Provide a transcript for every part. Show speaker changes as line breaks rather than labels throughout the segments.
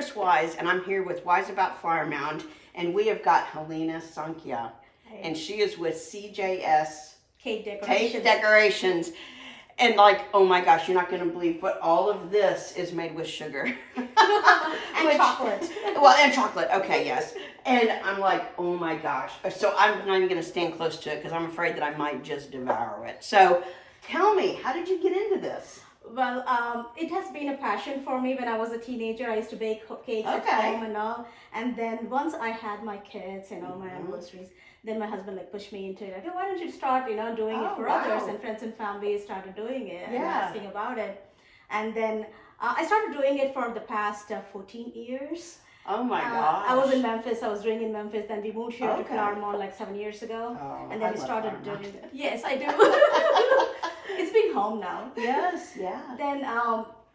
Kris Wise, and I'm here with Wise About Flower Mound, and we have got Heleena Sankya, and she is with CJS Cake Decorations. And like, oh my gosh, you're not going to believe, but all of this is made with sugar.
And chocolate.
Well, and chocolate. Okay, yes. And I'm like, oh my gosh. So I'm not even going to stand close to it because I'm afraid that I might just devour it. So tell me, how did you get into this?
Well, it has been a passion for me. When I was a teenager, I used to bake cakes at home and all. And then once I had my kids, my anniversaries, then my husband pushed me into it. Like, why don't you start, doing it for others? And friends and family started doing it and asking about it. And then I started doing it for the past 14 years.
Oh my gosh.
I was in Memphis. I was doing in Memphis. Then we moved here to Flower Mound like 7 years ago.
Oh,
and then
I
we
love
started
Flower
doing
Mound.
it. Yes, I do. It's been home now.
Yes, yeah.
Then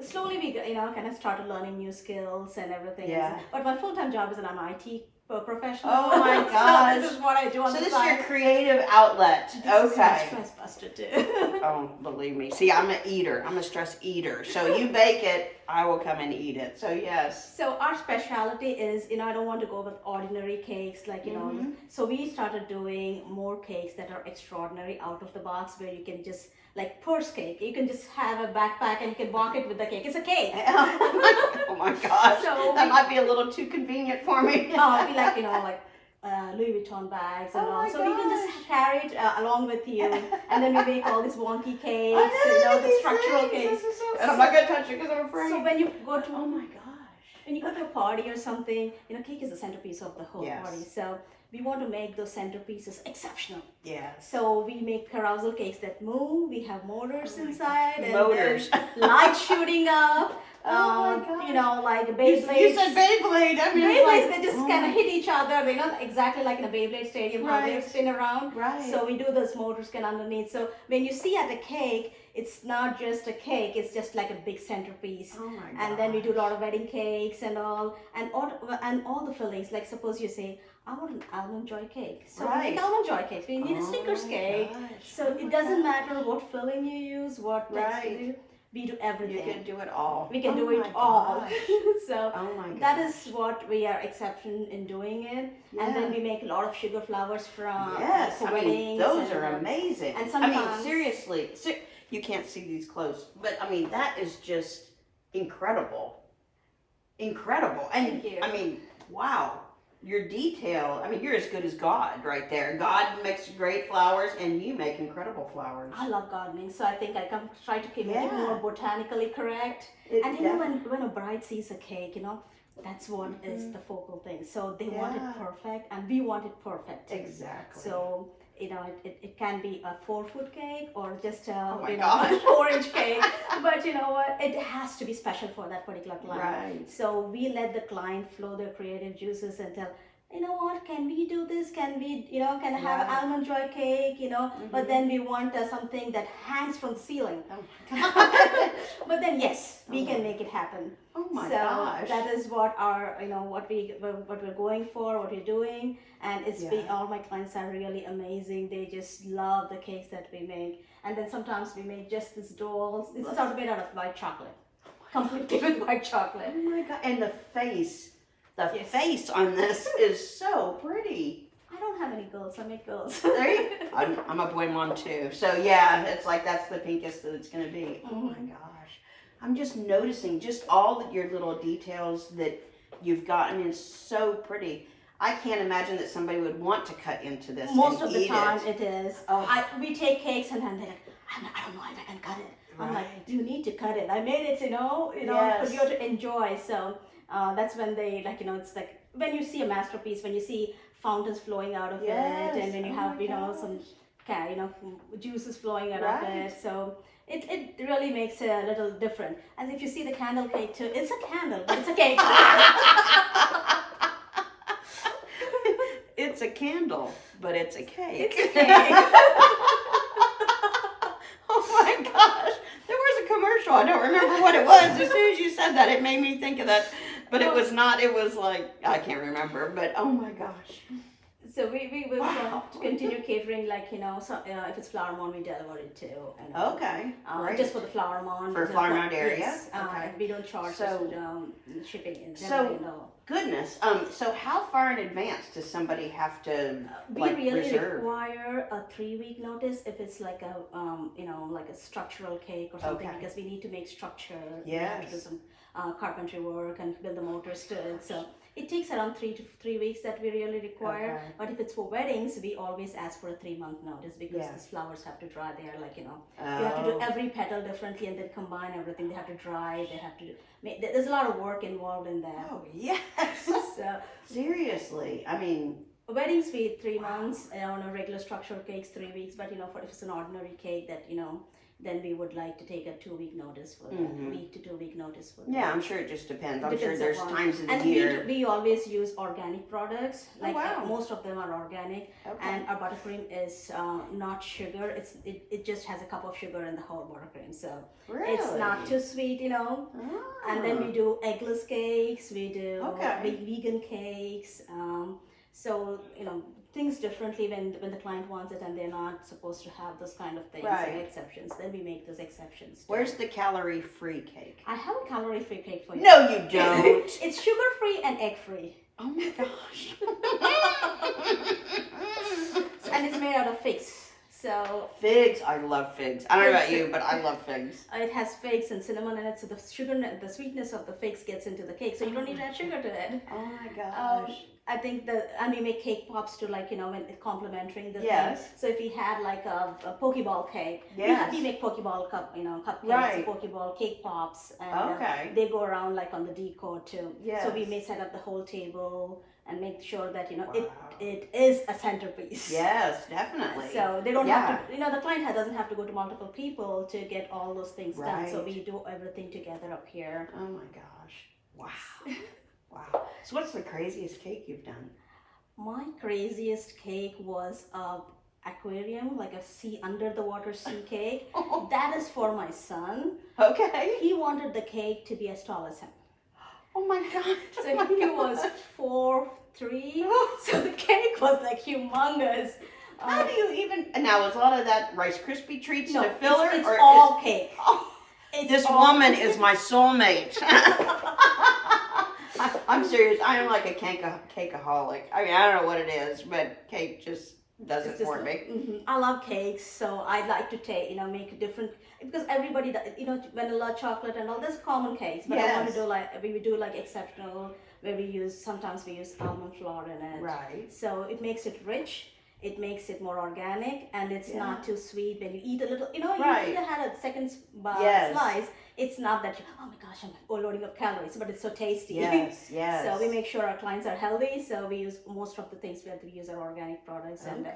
slowly we kind of started learning new skills and everything.
Yeah.
But my full-time job is that I'm an IT professional.
Oh my gosh.
So this is what I do on the side.
So this is your creative outlet.
This is my stress buster too.
Oh, believe me. See, I'm an eater. I'm a stress eater. So you bake it, I will come and eat it. So yes.
So our specialty is, I don't want to go with ordinary cakes So we started doing more cakes that are extraordinary, out of the box, where you can just purse cake. You can just have a backpack and you can walk it with the cake. It's a cake.
Oh my gosh.
So
that might be a little too convenient for me.
It'd be Louis Vuitton bags and all. So you can just carry it along with you. And then we make all these wonky cakes, the structural cakes.
And I'm not going to touch it because I'm afraid.
So when you go to,
oh my gosh.
When you go to a party or something, cake is the centerpiece of the whole party. So we want to make those centerpieces exceptional.
Yeah.
So we make carousel cakes that move. We have motors inside.
Motors.
And lights shooting up. Like Beyblades.
You said Beyblade. I mean,
Beyblades, they just kind of hit each other. They're not exactly like in a Beyblade stadium, how they spin around.
Right.
So we do those motors underneath. So when you see at a cake, it's not just a cake, it's just like a big centerpiece.
Oh my gosh.
And then we do a lot of wedding cakes and all the fillings. Like suppose you say, I want an almond joy cake. So we make almond joy cakes. We need a Snickers cake. So it doesn't matter what filling you use, what texture you do. We do everything.
You can do it all.
We can do it all. So that is what we are exception in doing it. Yeah. And then we make a lot of sugar flowers from weddings.
Those are amazing.
And sometimes,
seriously, you can't see these close, but that is just incredible. Incredible. And
thank you.
Wow. Your detail, you're as good as God right there. God makes great flowers and you make incredible flowers.
I love gardening, so I think I try to keep it more botanically correct. And when a bride sees a cake, that's what is the focal thing. So they want it perfect and we want it perfect.
Exactly.
So, it can be a 4-foot cake or just a
gosh.
4-inch cake. But you know what? It has to be special for that particular client.
Right.
So we let the client flow their creative juices and tell, can we do this? Can we, can I have almond joy cake, but then we want something that hangs from the ceiling.
Oh my gosh.
But then yes, we can make it happen.
Oh my
gosh. So that is what our, what we're going for, what we're doing. And it's been, all my clients are really amazing. They just love the cakes that we make. And then sometimes we make just these dolls. This is made out of white chocolate. Completely with white chocolate.
Oh my God. And the face on this is so pretty.
I don't have any girls. I make girls.
I'm a boy mom too. So yeah, it's that's the pinkest that it's going to be. Oh my gosh. I'm just noticing just all your little details that you've got. It's so pretty. I can't imagine that somebody would want to cut into this.
Most of the time it is. We take cakes and then they're like, I don't know if I can cut it. I'm like, you need to cut it. I made it, for you to enjoy. So that's when they it's like when you see a masterpiece, when you see fountains flowing out of it, and when you have some juices flowing out of it. So it really makes it a little different. And if you see the candle cake too, it's a candle, but it's a cake.
It's a candle, but it's a cake.
It's a cake.
Oh my gosh. There was a commercial. I don't remember what it was. As soon as you said that, it made me think of that. But it was not. It was I can't remember. But oh my gosh.
So we will to continue catering, like, so if it's Flower Mound, we deliver it to.
Okay, great.
Just for the Flower Mound.
For Flower Mound area?
Yes.
Okay.
We don't charge shipping and
so, goodness. So how far in advance does somebody have to
we really
reserve?
Require a 3-week notice if it's like a like a structural cake or something, because we need to make structure.
Yes.
We have to do some carpentry work and build the motors to it. So it takes around 3 weeks that we really require.
Okay.
But if it's for weddings, we always ask for a 3-month notice, because these flowers have to dry. They are like, you have to do every petal differently and then combine everything. They have to dry. They have to there's a lot of work involved in that.
Oh, yes.
So,
seriously, I mean,
weddings we 3 months, on a regular structured cakes 3 weeks, but if it's an ordinary cake that then we would like to take a 2-week notice for that, week to 2-week notice for that.
Yeah, I'm sure it just depends. I'm sure there's times of the year.
And we always use organic products. Like most of them are organic, and our buttercream is not sugar. It just has a cup of sugar in the whole buttercream, so it's not too sweet, And then we do eggless cakes. We do vegan cakes. So things differently when the client wants it and they're not supposed to have those kind of things, exceptions. Then we make those exceptions.
Where's the calorie-free cake?
I have a calorie-free cake for you.
No, you don't.
It's sugar-free and egg-free.
Oh my gosh.
And it's made out of figs. So
figs, I love figs. I don't know about you, but I love figs.
It has figs and cinnamon in it, so the sweetness of the figs gets into the cake, so you don't need to add sugar to it.
Oh my gosh.
I think we make Cakepops to when it's complementing the
yes.
thing. So if we had like a Pokeball cake, we make Pokeball cupcakes, Pokeball Cakepops, and they go around like on the decor too.
Yes.
So we may set up the whole table and make sure that it is a centerpiece.
Yes, definitely.
So they don't have to, the client doesn't have to go to multiple people to get all those things done. So we do everything together up here.
Oh my gosh. Wow. Wow. So what's the craziest cake you've done?
My craziest cake was a aquarium, like a under the water sea cake. That is for my son.
Okay.
He wanted the cake to be as tall as him.
Oh my God.
So he was 4'3". So the cake was like humongous.
How do you even, now is a lot of that Rice Krispie treats in a filler?
It's all cake.
This woman is my soulmate. I'm serious. I am like a cakeaholic. I mean, I don't know what it is, but cake just does it for me.
I love cakes, so I like to make a different, because everybody, vanilla, chocolate, and all those common cakes. But I want to do we do exceptional, where sometimes we use almond flour in it.
Right.
So it makes it rich. It makes it more organic, and it's not too sweet. When you eat a little, you had a second slice, it's not that oh my gosh, I'm loading up calories, but it's so tasty.
Yes, yes.
So we make sure our clients are healthy. So we use most of the things we use are organic products, and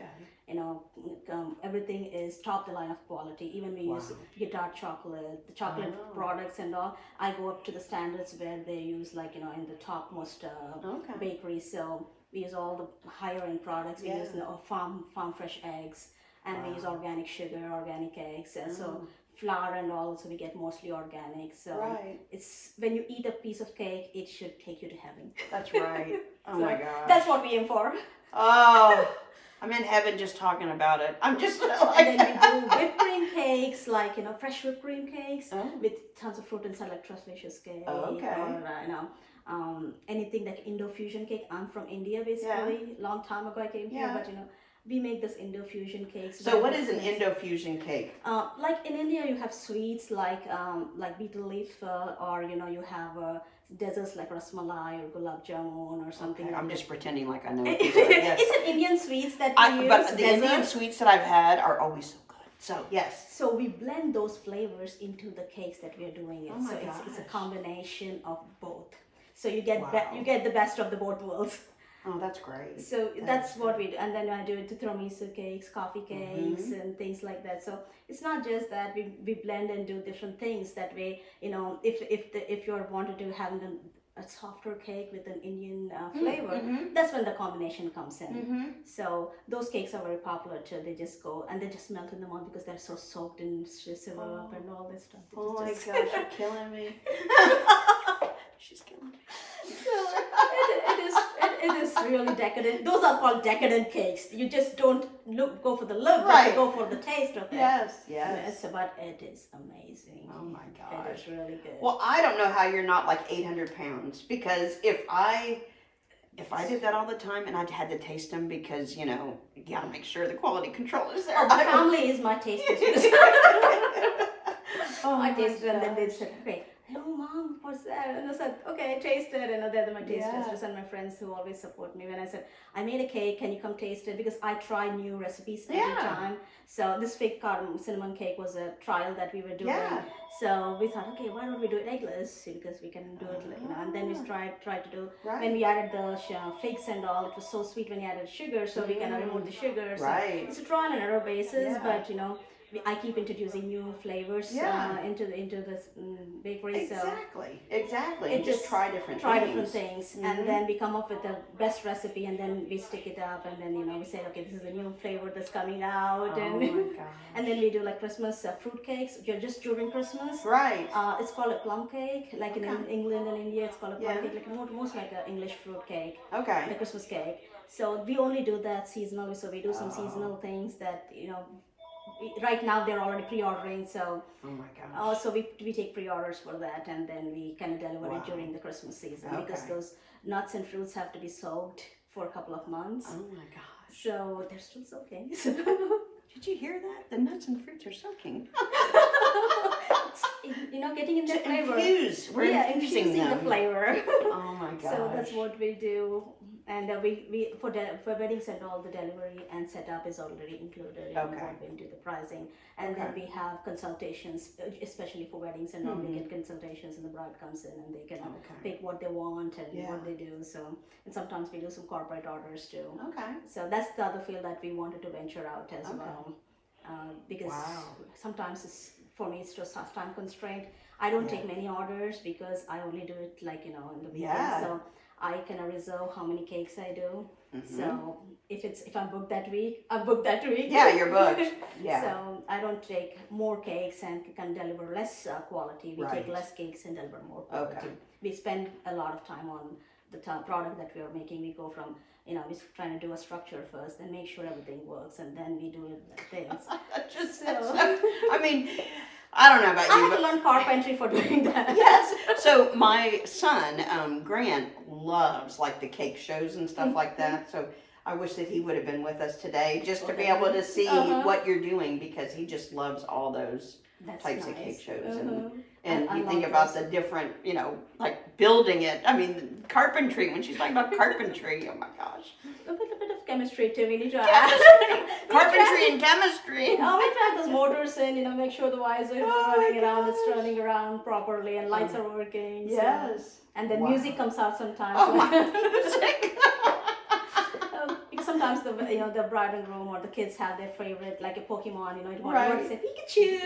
everything is top the line of quality. Even we use guitar chocolate, the chocolate products and all. I go up to the standards where they use in the topmost bakeries. So we use all the higher end products. We use farm fresh eggs, and we use organic sugar, organic eggs, and so flour and all. So we get mostly organic. So it's when you eat a piece of cake, it should take you to heaven.
That's right. Oh my God.
That's what we aim for.
Oh, I'm in heaven just talking about it. I'm just
and then we do whipped cream cakes, fresh whipped cream cakes with tons of fruit inside, like Trufflicious cake. Or anything like Indo-Fusion cake. I'm from India basically. Long time ago I came here, but we make this Indo-Fusion cakes.
So what is an Indo-Fusion cake?
Like in India, you have sweets like betel leaf, or you have desserts like rasmalai or gulab jamun or something.
Okay,
like
I'm
that.
just pretending like I know.
It's an Indian sweets that we use.
But the Indian sweets that I've had are always so good. So yes.
So we blend those flavors into the cakes that we are doing.
Oh my
gosh. It's a combination of both. So you get you get the best of the both worlds.
Oh, that's great.
So that's what we do. And then I do it to tiramisu cakes, coffee cakes, and things like that. So it's not just that we blend and do different things. That way, if you wanted to have a softer cake with an Indian flavor, that's when the combination comes in. So those cakes are very popular too. They just go and they just melt in the mouth because they're so soaked in syrup and all this stuff.
Oh my gosh, you're killing me. She's killing me.
So It is really decadent. Those are called decadent cakes. You just don't go for the look, but
Right.
you go for the taste of it.
Yes.
But it is amazing.
Oh my
It
gosh.
is really good.
Well, I don't know how you're not like 800 pounds, because if I did that all the time and I had to taste them, because you gotta make sure the quality control is there.
Oh, my family is my taste testers.
Oh
I
my
tasted and then they
gosh.
said, okay, hello mom, what's that? And I said, okay, taste it. And they're my taste
Yeah.
testers and my friends who always support me. When I said, I made a cake, can you come taste it? Because I try new recipes every
Yeah.
time. So this fig cinnamon cake was a trial that we were doing.
Yeah.
So we thought, okay, why don't we do it eggless? Because we can do it, and then we tried to do, when we added the figs and all, it was so sweet when you added sugar, so we can remove the sugar. So
Right.
it's a trial and error basis,
Yeah.
but I keep introducing new flavors into this bakery.
Exactly.
It
Just try different
things, and then we come up with the best recipe, and then we stick it up, and then we say, okay, this is a new flavor that's coming out,
Oh my gosh.
and then we do like Christmas fruit cakes, just during Christmas.
Right.
It's called a plum cake, like in England and India, it's called a plum
Yeah.
cake, like most like an English fruit cake,
Okay.
the Christmas cake. So we only do that seasonally. So we do some seasonal things that right now they're already pre-ordering. So
Oh my gosh.
so we take pre-orders for that, and then we kind of deliver it during the Christmas season, because
Okay.
those nuts and fruits have to be soaked for a couple of months.
Oh my gosh.
So they're still soaking.
Did you hear that? The nuts and fruits are soaking.
Getting in the flavor.
We're infusing them.
the flavor.
Oh my gosh.
So that's what we do, and we for weddings and all, the delivery and setup is already included in what we do, the pricing, and then we have consultations, especially for weddings and all. We get consultations, and the bride comes in and they can pick what they want and what they do. So, and sometimes we do some corporate orders too.
Okay.
So that's the other field that we wanted to venture out as well, because sometimes for me it's just time constraint. I don't take many orders because I only do it like in the weekend. So I can reserve how many cakes I do. So if I'm booked that week, I'm booked that week.
Yeah, you're booked. Yeah.
So I don't take more cakes and can deliver less quality. We take less cakes and deliver more quality.
Okay.
We spend a lot of time on the product that we are making. We go from we're trying to do a structure first and make sure everything works, and then we do things.
I mean, I don't know about you.
I had to learn carpentry for doing that.
Yes. So my son, Grant, loves like the cake shows and stuff like that. So I wish that he would have been with us today just to be able to see what you're doing, because he just loves all those types of cake shows. And you think about the different, like building it. I mean, carpentry, when she's talking about carpentry, oh my gosh.
A bit of chemistry too. We need to
Carpentry and chemistry.
We track those motors in, make sure the wires are running around, it's turning around properly, and lights are working. So.
Yes.
And then music comes out sometimes.
Oh my music.
Because sometimes the bride and groom or the kids have their favorite, like a Pokemon, it wants to say Pikachu.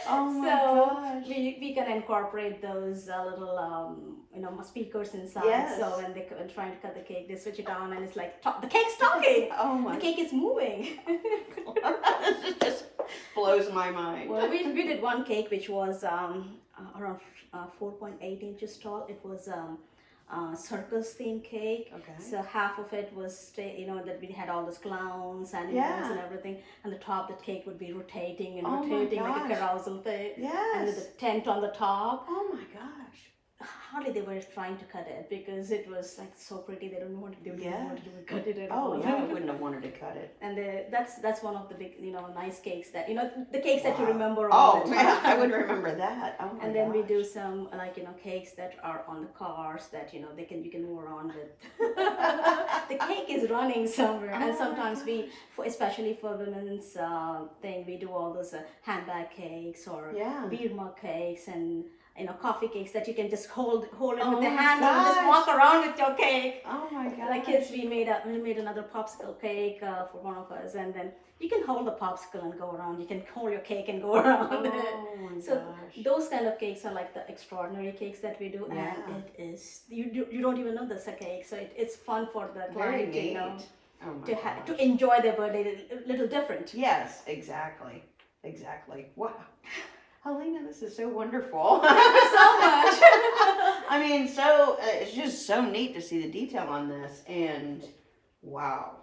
Oh my gosh.
We can incorporate those little speakers inside.
Yes.
So when they're trying to cut the cake, they switch it on, and it's like the cake's talking.
Oh my.
The cake is moving.
It just blows my mind.
Well, we did one cake which was around 4.8 inches tall. It was circus themed cake.
Okay.
So half of it was that we had all those clowns, animals, and everything, and the top, the cake would be rotating and rotating like a carousel thing.
Yes.
And with the tent on the top.
Oh my gosh.
Hardly they were trying to cut it because it was like so pretty. They don't want to do cut it at all.
Oh yeah, I wouldn't have wanted to cut it.
And that's one of the big nice cakes that the cakes that you remember all the time.
Man, I would remember that. Oh my
And then we
gosh.
do some cakes that are on the cars that you can move around with. The cake is running somewhere, and sometimes especially for women's thing, we do all those handbag cakes or beer mug cakes and coffee cakes that you can just hold it with the hand and just walk around with your cake.
Oh my god!
Like kids, we made another popsicle cake for one of us, and then you can hold the popsicle and go around. You can hold your cake and go around.
Oh my
so
gosh!
Those kind of cakes are like the extraordinary cakes that we do, and it is you don't even know that's a cake. So it's fun for the client to enjoy their birthday a little different.
Yes, exactly. Wow. Heleena, this is so wonderful.
Thank you so much.
I mean, it's just so neat to see the detail on this, and wow.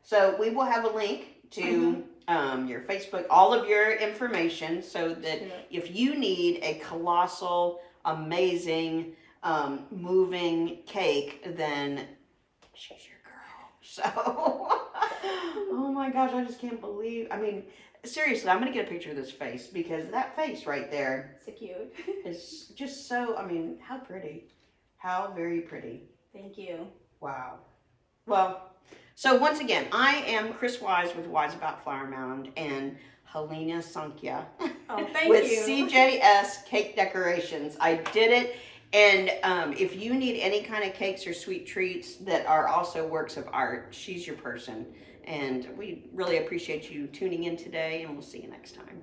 So we will have a link to your Facebook, all of your information, so that if you need a colossal, amazing, moving cake, then she's your girl. So, oh my gosh, I just can't believe. I mean, seriously, I'm gonna get a picture of this face, because that face right there
So cute.
is just so. I mean, how pretty, how very pretty.
Thank you.
Wow. Well, so once again, I am Kris Wise with Wise About Flower Mound, and Heleena Sankya with
you.
CJS Cake Decorations. I did it, and if you need any kind of cakes or sweet treats that are also works of art, she's your person. And we really appreciate you tuning in today, and we'll see you next time.